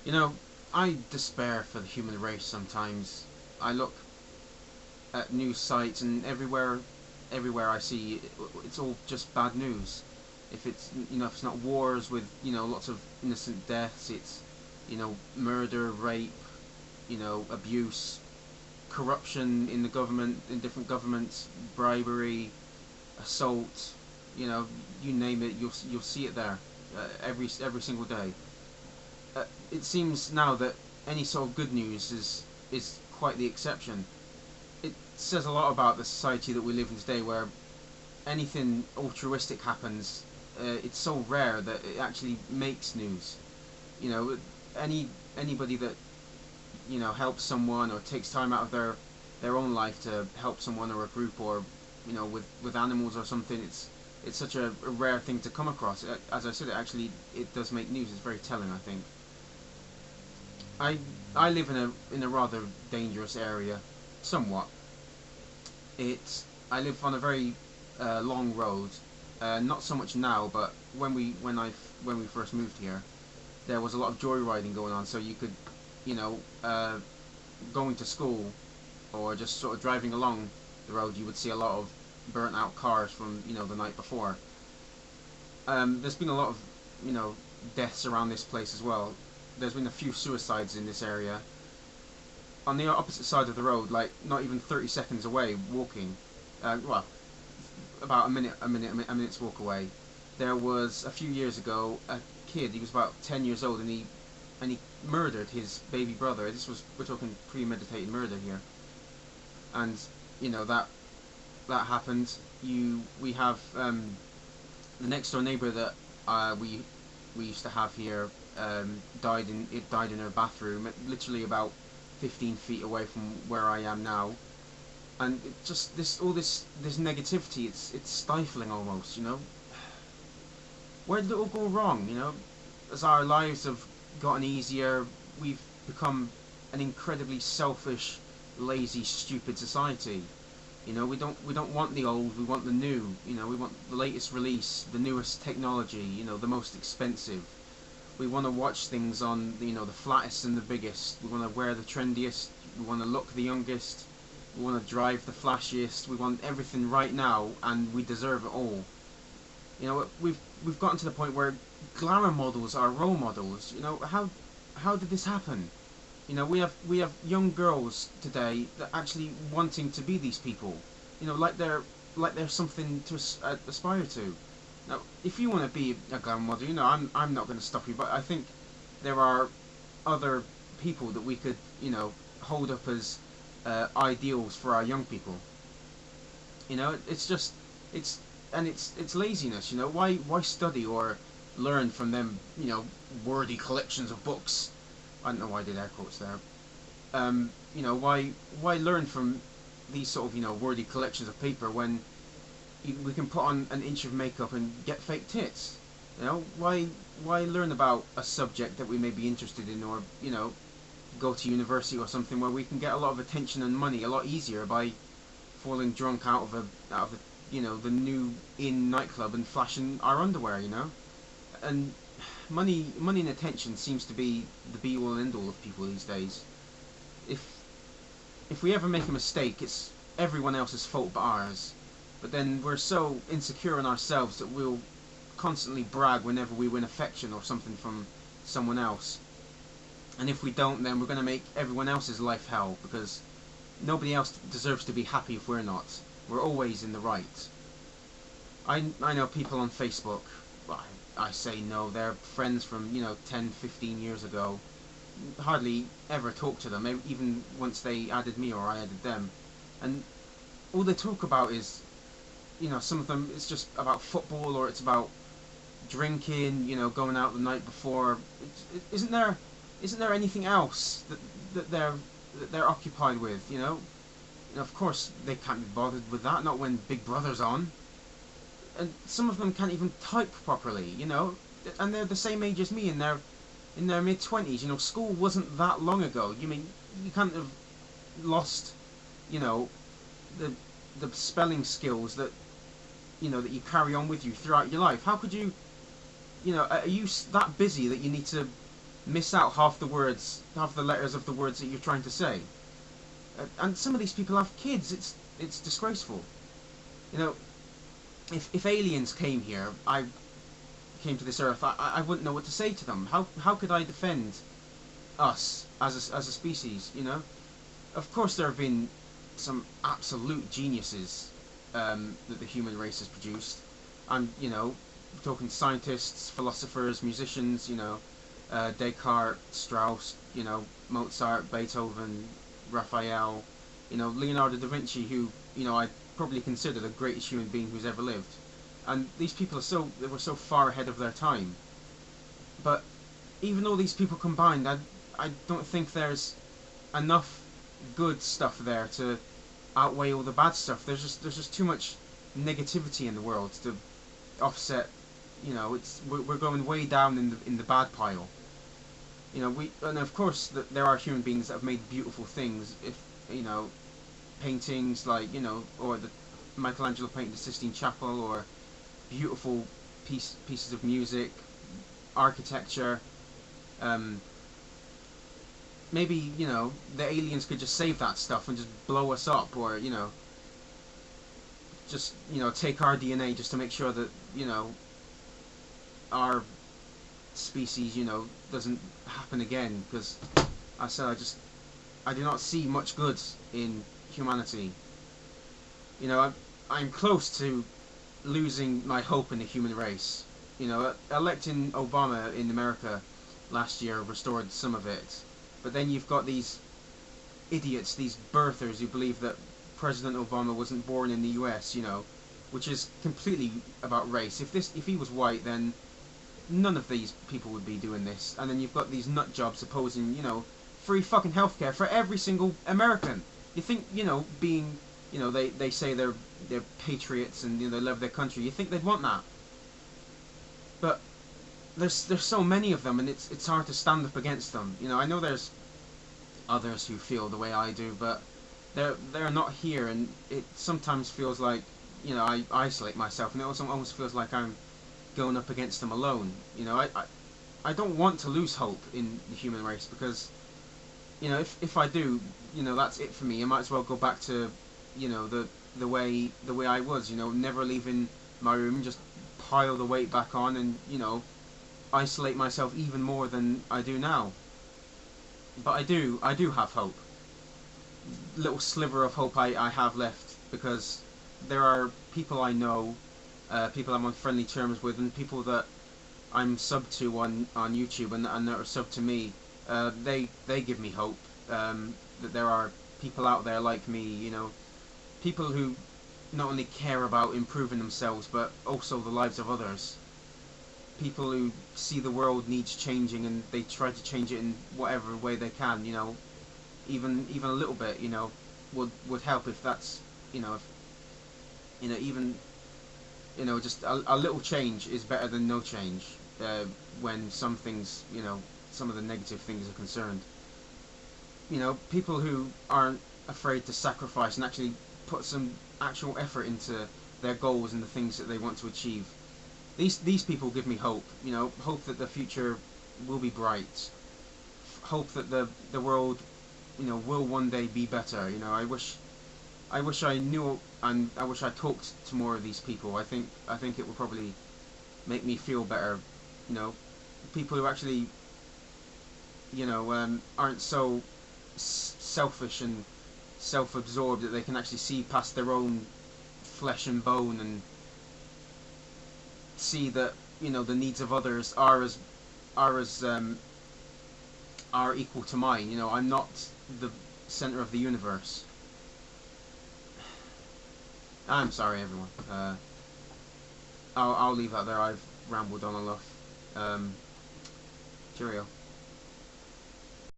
You know, I despair for the human race sometimes. I look at news sites and everywhere I see, it's all just bad news. If it's if it's not wars with lots of innocent deaths, it's murder, rape, abuse, corruption in the government, in different governments, bribery, assault. You name it, you'll see it there every single day. It seems now that any sort of good news is quite the exception. It says a lot about the society that we live in today, where anything altruistic happens, it's so rare that it actually makes news. You know, anybody that helps someone or takes time out of their own life to help someone or a group, or with animals or something, it's such a rare thing to come across. As I said, it does make news. It's very telling, I think. I I live in a rather dangerous area, somewhat. It's I live on a very long road. Not so much now, but when we first moved here, there was a lot of joyriding going on. So you could, you know, uh, going to school or just sort of driving along the road, you would see a lot of burnt out cars from the night before. There's been a lot of deaths around this place as well. There's been a few suicides in this area. On the opposite side of the road, like not even 30 seconds away, walking, well, about a minute's walk away, there was a few years ago a kid. He was about 10 years old, and he murdered his baby brother. We're talking premeditated murder here, and that happened. We have the next door neighbor that we used to have here, died in her bathroom, literally about 15 feet away from where I am now. And it just this negativity, it's stifling almost. Where did it all go wrong? As our lives have gotten easier, we've become an incredibly selfish, lazy, stupid society. We don't want the old, we want the new. We want the latest release, the newest technology, the most expensive. We want to watch things on the flattest and the biggest. We want to wear the trendiest. We want to look the youngest. We want to drive the flashiest. We want everything right now, and we deserve it all. We've gotten to the point where glamour models are role models. How did this happen? We have young girls today that actually wanting to be these people. Like they're something to aspire to. Now, if you want to be a glamour model, I'm not going to stop you. But I think there are other people that we could hold up as ideals for our young people. It's just it's laziness. Why study or learn from them? Wordy collections of books. I don't know why I did air quotes there. Why learn from these sort of wordy collections of paper when we can put on an inch of makeup and get fake tits? Why learn about a subject that we may be interested in, or go to university or something where we can get a lot of attention and money a lot easier by falling drunk out of the new in nightclub and flashing our underwear. And money and attention seems to be the be all and end all of people these days. If we ever make a mistake, it's everyone else's fault but ours. But then we're so insecure in ourselves that we'll constantly brag whenever we win affection or something from someone else. And if we don't, then we're going to make everyone else's life hell, because nobody else deserves to be happy if we're not. We're always in the right. I know people on Facebook, well, I say no, they're friends from 10, 15 years ago. Hardly ever talk to them, even once they added me or I added them. And all they talk about is, some of them, it's just about football, or it's about drinking, going out the night before. Isn't there anything else that they're occupied with? Of course they can't be bothered with that, not when Big Brother's on. And some of them can't even type properly, and they're the same age as me, and they're in their mid-20s. School wasn't that long ago. You can't have lost, the spelling skills that that you carry on with you throughout your life. How could you, are you that busy that you need to miss out half the words, half the letters of the words that you're trying to say. And some of these people have kids. It's disgraceful. You know, if aliens came here, I came to this earth, I wouldn't know what to say to them. How could I defend us as a species? You know, of course there have been some absolute geniuses that the human race has produced. I'm, you know, talking scientists, philosophers, musicians. You know, Descartes, Strauss, you know, Mozart, Beethoven, Raphael, you know, Leonardo da Vinci, who, you know, I probably consider the greatest human being who's ever lived. And these people they were so far ahead of their time. But even all these people combined, I don't think there's enough good stuff there to outweigh all the bad stuff. There's just too much negativity in the world to offset. You know, we're going way down in the bad pile. You know, and of course there are human beings that have made beautiful things. If you know, paintings like, you know, or the Michelangelo painted the Sistine Chapel, or beautiful pieces of music, architecture. Maybe, you know, the aliens could just save that stuff and just blow us up, or, you know, just, you know, take our DNA just to make sure that, you know, our species, you know, doesn't happen again. Because I said I do not see much good in humanity. You know, I'm close to losing my hope in the human race. You know, electing Obama in America last year restored some of it. But then you've got these idiots, these birthers, who believe that President Obama wasn't born in the US, you know, which is completely about race. If he was white, then none of these people would be doing this. And then you've got these nut jobs opposing, you know, free fucking healthcare for every single American. You think, you know, being, you know, they say they're patriots and, you know, they love their country. You think they'd want that? But there's so many of them, and it's hard to stand up against them. You know, I know there's others who feel the way I do, but they're not here, and it sometimes feels like, you know, I isolate myself, and it also almost feels like I'm going up against them alone. You know, I don't want to lose hope in the human race, because, you know, if I do, you know, that's it for me. I might as well go back to, you know, the way I was, you know, never leaving my room, just pile the weight back on, and, you know, isolate myself even more than I do now. But I do have hope. Little sliver of hope I have left, because there are people I know, people I'm on friendly terms with, and people that I'm sub to on YouTube and that are sub to me. They give me hope, that there are people out there like me, you know, people who not only care about improving themselves, but also the lives of others. People who see the world needs changing, and they try to change it in whatever way they can. You know, even a little bit, you know, would help. If that's, you know, if, you know, even, you know, just a little change is better than no change, when some things, you know, some of the negative things are concerned. You know, people who aren't afraid to sacrifice and actually put some actual effort into their goals and the things that they want to achieve. These people give me hope. You know, hope that the future will be bright. Hope that the world, you know, will one day be better. You know, I wish I knew, and I wish I talked to more of these people. I think it would probably make me feel better. You know, people who actually, you know, aren't so selfish and self-absorbed that they can actually see past their own flesh and bone, and see that, you know, the needs of others are equal to mine. You know, I'm not the center of the universe. I'm sorry, everyone. I'll leave that there. I've rambled on enough. Cheerio.